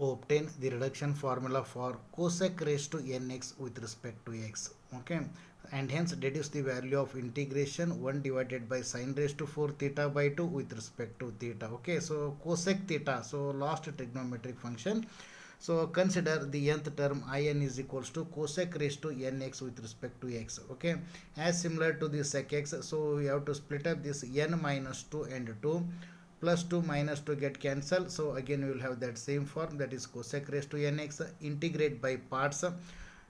obtain the reduction formula for cosec raised to nx with respect to x. Okay, and hence deduce the value of integration 1 divided by sine raised to 4 theta by 2 with respect to theta. Okay, so cosec theta, so last trigonometric function. So consider the nth term in is equals to cosec raised to nx with respect to x. Okay, as similar to the sec x, so we have to split up this n minus 2 and 2, plus 2 minus 2 get cancelled. So again we will have that same form, that is cosec raised to nx. Integrate by parts.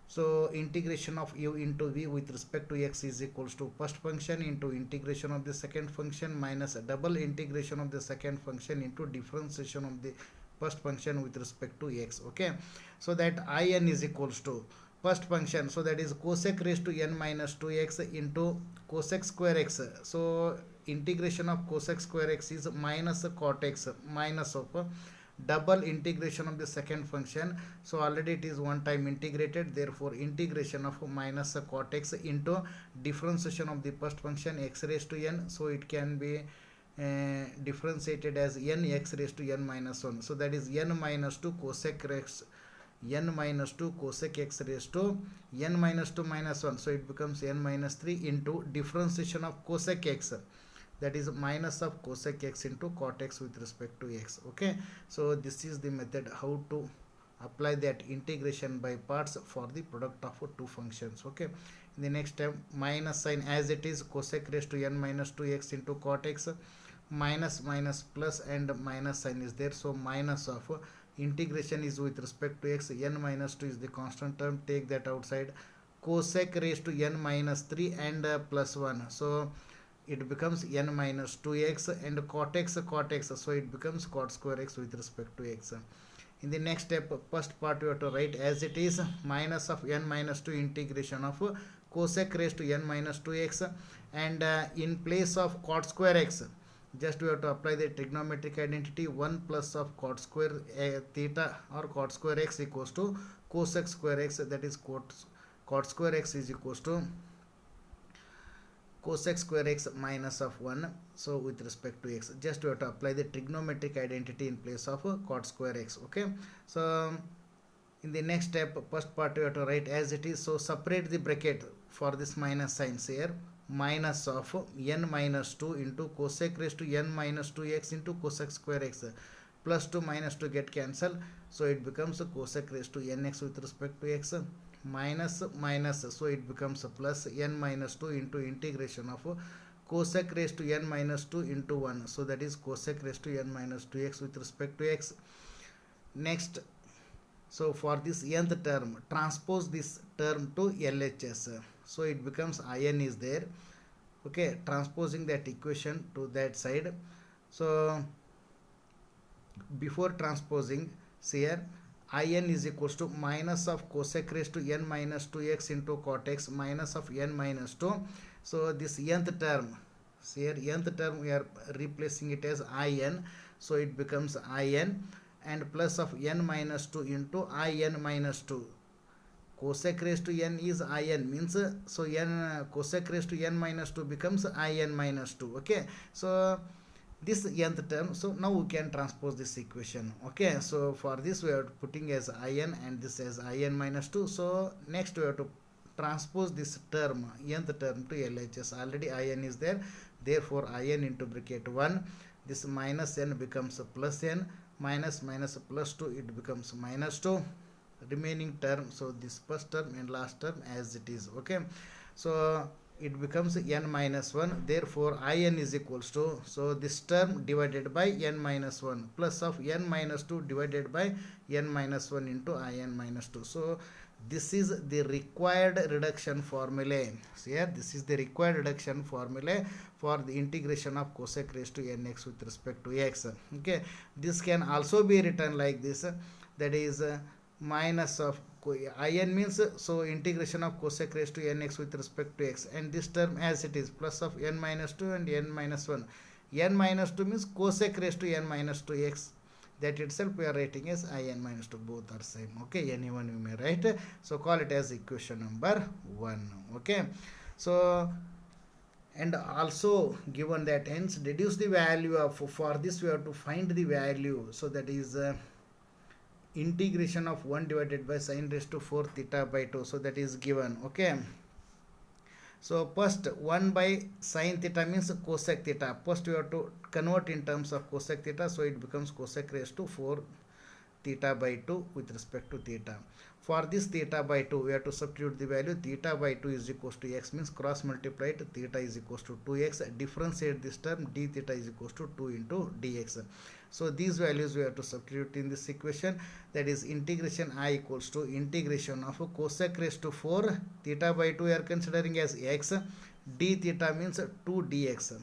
So integration of u into v with respect to x is equals to first function into integration of the second function minus a double integration of the second function into differentiation of the first function with respect to x. Okay, so that in is equals to first function, so that is cosec raised to n minus 2x into cosec square x. So integration of cosec square x is minus cot x minus of double integration of the second function. So already it is one time integrated, therefore integration of minus cot x into differentiation of the first function x raised to n, so it can be differentiated as n x raised to n minus 1. So that is n minus 2 cosec x, n minus 2 cosec x raised to n minus 2 minus 1, so it becomes n minus 3 into differentiation of cosec x, that is minus of cosec x into cot x with respect to x. Okay, so this is the method how to apply that integration by parts for the product of two functions. Okay, in the next step, minus sign as it is, cosec raised to n minus 2x into cot x, minus minus plus and minus sign is there, so minus of integration is with respect to x, n minus 2 is the constant term, take that outside, cosec raised to n minus 3 and plus 1, so it becomes n minus 2x, and cot x, so it becomes cot square x with respect to x. In the next step, first part we have to write as it is, minus of n minus 2 integration of cosec raised to n minus 2x, and in place of cot square x, just we have to apply the trigonometric identity, 1 plus of cot square theta or cot square x equals to cosec square x, that is cot square x is equals to cosec square x minus of 1. So with respect to x, just we have to apply the trigonometric identity in place of cot square x. Okay, so in the next step, first part we have to write as it is, so separate the bracket for this minus signs here, minus of n minus 2 into cosec raised to n minus 2x into cosec square x, plus 2 minus 2 get cancelled, so it becomes cosec raised to nx with respect to x, minus minus, so it becomes a plus n minus 2 into integration of cosec raised to n minus 2 into 1, so that is cosec raised to n minus 2x with respect to x. Next, so for this nth term, transpose this term to LHS, so it becomes in is there. Okay, transposing that equation to that side. So before transposing, see here, in is equals to minus of cosec raised to n minus 2x into cot x minus of n minus 2. So this nth term, see here, nth term we are replacing it as in, so it becomes in, and plus of n minus 2 into in minus 2. Cosec raised to n is in, means so n cosec raised to n minus 2 becomes in minus 2. Okay, so this nth term, so now we can transpose this equation. Okay, so for this we are putting as in and this as in minus 2. So next we have to transpose this term, nth term, to LHS. Already in is there, therefore in into bracket 1, this minus n becomes a plus n, minus minus plus 2, it becomes minus 2, remaining term, so this first term and last term as it is. Okay, so it becomes n minus 1, therefore in is equals to, so this term divided by n minus 1 plus of n minus 2 divided by n minus 1 into in minus 2. So this is the required reduction formula. So here this is the required reduction formula for the integration of cosec raised to nx with respect to x. Okay, this can also be written like this, that is minus of in means, so integration of cosec raised to nx with respect to x, and this term as it is, plus of n minus 2 and n minus 1. n minus 2 means cosec raised to n minus 2x, that itself we are writing as in minus 2, both are same. Okay, anyone you may write, so call it as equation number 1. Okay, so and also given that, hence deduce the value of, for this we have to find the value, so that is integration of 1 divided by sine raised to 4 theta by 2. So that is given. Okay, so first 1 by sine theta means cosec theta. First we have to convert in terms of cosec theta, so it becomes cosec raised to 4 theta by 2 with respect to theta. For this theta by 2, we have to substitute the value. Theta by 2 is equals to x, means cross multiply it, theta is equals to 2x, differentiate this term, d theta is equals to 2 into dx. So these values we have to substitute in this equation. That is integration I equals to integration of cosec raised to 4 theta by 2 we are considering as x, d theta means 2 dx.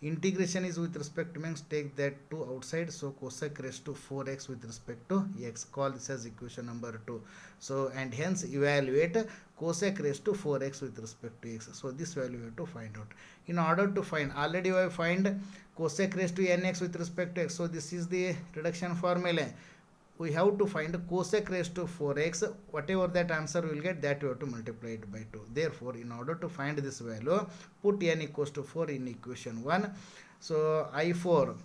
Integration is with respect to means take that 2 outside, so cosec raised to 4x with respect to x. Call this as equation number 2. So and hence evaluate cosec raised to 4x with respect to x. So this value we have to find out. In order to find, already we have find cosec raised to nx with respect to x. So this is the reduction formula. We have to find cosec raised to 4x. Whatever that answer we will get, that we have to multiply it by 2. Therefore, in order to find this value, put n equals to 4 in equation 1. So I4,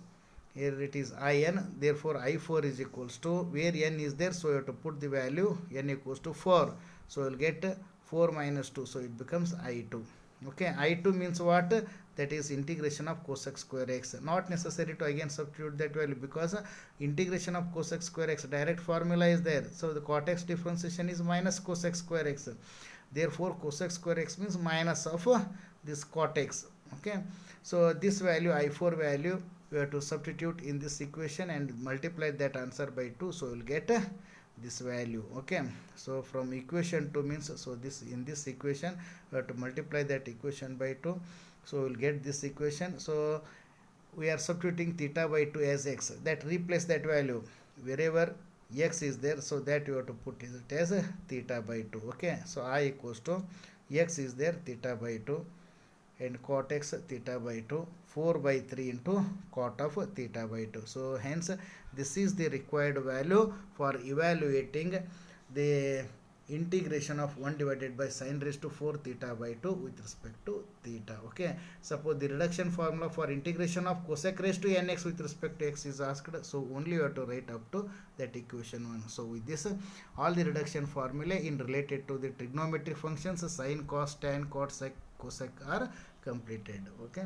here it is in. Therefore, I4 is equals to, where n is there, so you have to put the value n equals to 4. So we will get 4 minus 2. So it becomes I2. Okay, I2 means what? That is integration of cosec square x. Not necessary to again substitute that value, because integration of cosec square x, direct formula is there. So the cot x differentiation is minus cosec square x. Therefore cosec square x means minus of this cot x. Okay, so this value, I4 value, we have to substitute in this equation and multiply that answer by 2. So we will get this value. Okay, so from equation 2 means, so this in this equation we have to multiply that equation by 2. So we will get this equation. So we are substituting theta by 2 as x. That replace that value wherever x is there, so that you have to put it as theta by 2. Okay, so I equals to x is there, theta by 2, and cot x theta by 2, 4 by 3 into cot of theta by 2. So hence this is the required value for evaluating the integration of 1 divided by sine raised to 4 theta by 2 with respect to theta. Okay, suppose the reduction formula for integration of cosec raised to nx with respect to x is asked, so only you have to write up to that equation 1. So with this, all the reduction formula in related to the trigonometric functions sine, cos, tan, cot, sec, cosec are completed. Okay.